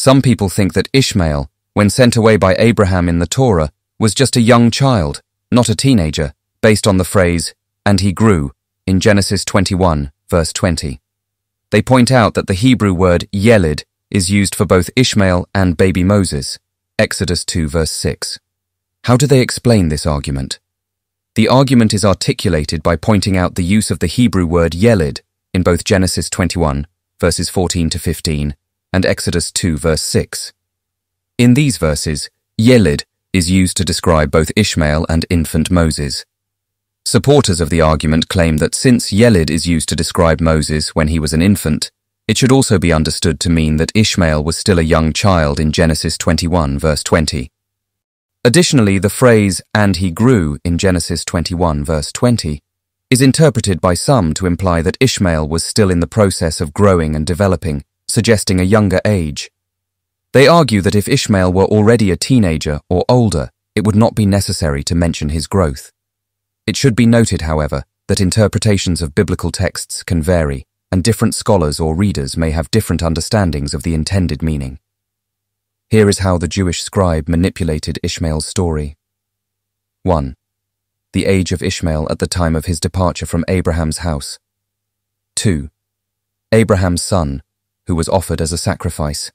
Some people think that Ishmael, when sent away by Abraham in the Torah, was just a young child, not a teenager, based on the phrase, "and he grew," in Genesis 21, verse 20. They point out that the Hebrew word Yelid is used for both Ishmael and baby Moses, Exodus 2, verse 6. How do they explain this argument? The argument is articulated by pointing out the use of the Hebrew word Yelid in both Genesis 21, verses 14 to 15, and Exodus 2, verse 6. In these verses, Yelid is used to describe both Ishmael and infant Moses. Supporters of the argument claim that since Yelid is used to describe Moses when he was an infant, it should also be understood to mean that Ishmael was still a young child in Genesis 21, verse 20. Additionally, the phrase, "and he grew," in Genesis 21, verse 20, is interpreted by some to imply that Ishmael was still in the process of growing and developing, suggesting a younger age. They argue that if Ishmael were already a teenager or older, it would not be necessary to mention his growth. It should be noted, however, that interpretations of biblical texts can vary, and different scholars or readers may have different understandings of the intended meaning. Here is how the Jewish scribe manipulated Ishmael's story. 1. The age of Ishmael at the time of his departure from Abraham's house. 2. Abraham's son, who was offered as a sacrifice.